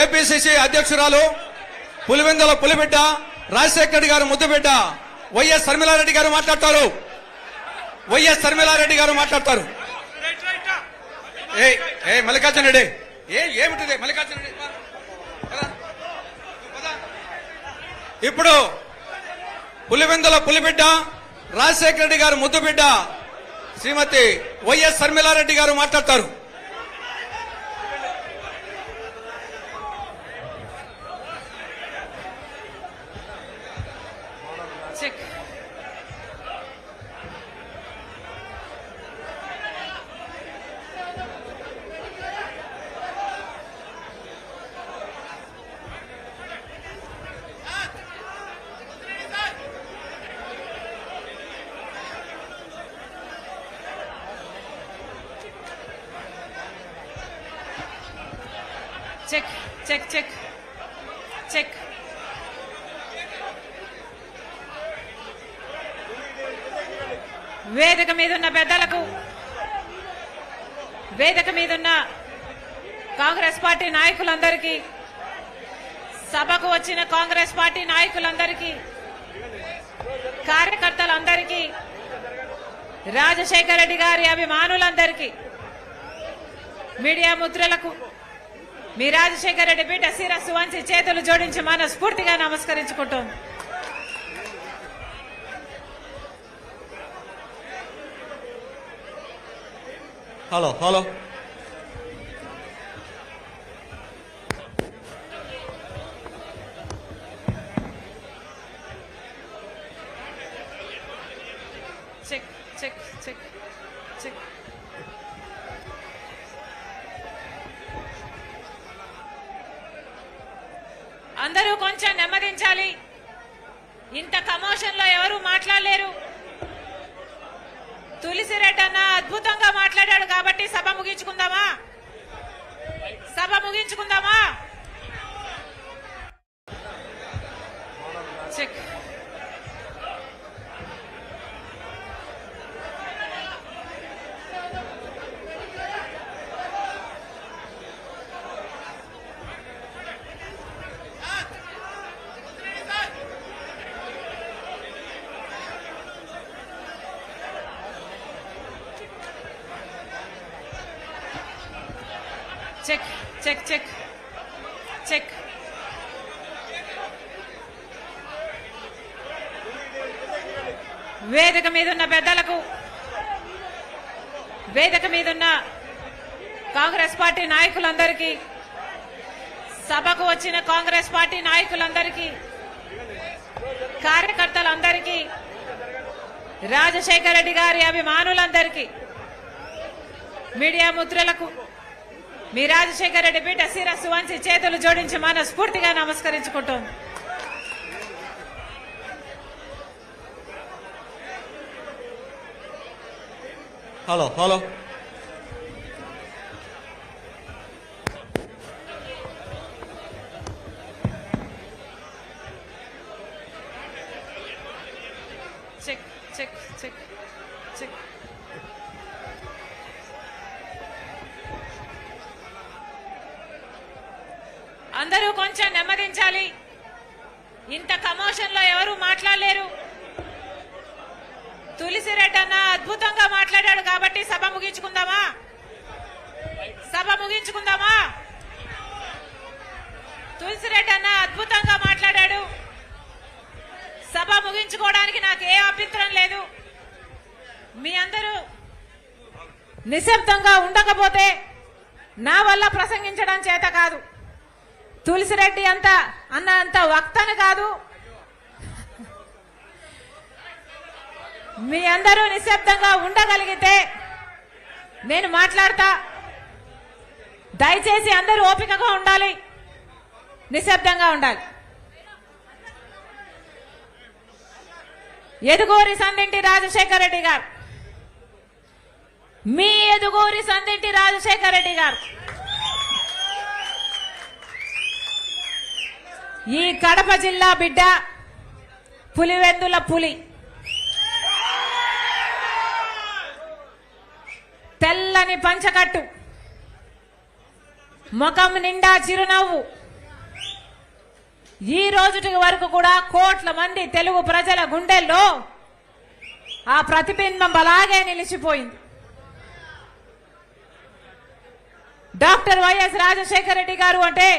APCC అధ్యక్షురాలు పులివెందుల పులిబిడ్డ రాజశేఖర రెడ్డి గారు ముద్దుబిడ్డ వైఎస్ శర్మిలారెడ్డి గారు మాట్లాడతారు. వైఎస్ శర్మిలారెడ్డి గారు మాట్లాడతారు. మల్లికార్జున రెడ్డి ఏమిటిది మల్లికార్జున రెడ్డి. ఇప్పుడు పులివెందుల పులిబిడ్డ రాజశేఖర రెడ్డి గారు ముద్దుబిడ్డ శ్రీమతి వైఎస్ శర్మిలారెడ్డి గారు మాట్లాడతారు. Check check check check. వేదిక మీదున్న పెద్దలకు, వేదిక మీదున్న కాంగ్రెస్ పార్టీ నాయకులందరికీ, సభకు వచ్చిన కాంగ్రెస్ పార్టీ నాయకులందరికీ, కార్యకర్తలందరికీ, రాజశేఖర రెడ్డి గారి అభిమానులందరికీ, మీడియా మిత్రులకు మీ రాజశేఖర రెడ్డి బిడ్డ శిరస్సు వంచి చేతులు జోడించి మనస్ఫూర్తిగా నమస్కరించుకుంటోంది. Hello hello check check check check. అందరూ కొంచెం నెమ్మదించాలి. ఇంత కమోషన్ లో ఎవరు మాట్లాడలేరు. తులసిరెడ్డి అన్న అద్భుతంగా మాట్లాడాడు కాబట్టి సభ ముగించుకుందామా? సభ ముగించుకుందామా? Check. Check check check check. వేదిక మీదున్న పెద్దలకు, వేదిక మీదున్న కాంగ్రెస్ పార్టీ నాయకులందరికీ, సభకు వచ్చిన కాంగ్రెస్ పార్టీ నాయకులందరికీ, కార్యకర్తలందరికీ, రాజశేఖర రెడ్డి గారి అభిమానులందరికీ, మీడియా మిత్రులకు మీ రాజశేఖర రెడ్డి బిడ్డ శిరస్సు వంచి చేతులు జోడించి మనస్ఫూర్తిగా నమస్కరించుకుంటోంది. Hello hello check check check check. అందరూ కొంచెం నెమ్మదించాలి. ఇంత కమోషన్ లో ఎవరు మాట్లాడలేరు. తులసిరెడ్డి అన్న అద్భుతంగా మాట్లాడాడు కాబట్టి సభ ముగించుకుందామా? సభ ముగించుకుందామా? తులసిరెడ్డి అన్న అద్భుతంగా మాట్లాడాడు. సభ ముగించుకోవడానికి నాకు ఏ అభ్యంతరం లేదు. మీ అందరూ నిశ్శబ్దంగా ఉండకపోతే నా వల్ల ప్రసంగించడం చేత కాదు. తులసిరెడ్డి అంత వక్తను కాదు. మీ అందరూ నిశ్శబ్దంగా ఉండగలిగితే నేను మాట్లాడతా. దయచేసి అందరూ ఓపికగా ఉండాలి, నిశ్శబ్దంగా ఉండాలి. ఎదుగూరి సందింటి రాజశేఖర రెడ్డి గారు, మీ ఎదుగూరి సందింటి రాజశేఖర రెడ్డి గారు ఈ కడప జిల్లా బిడ్డ, పులివెందుల పులి. తెల్లని పంచకట్టు, ముఖం నిండా చిరునవ్వు, ఈ రోజుటి వరకు కూడా కోట్ల మంది తెలుగు ప్రజల గుండెల్లో ఆ ప్రతిబింబం అలాగే నిలిచిపోయింది. డాక్టర్ వైఎస్ రాజశేఖర రెడ్డి గారు అంటే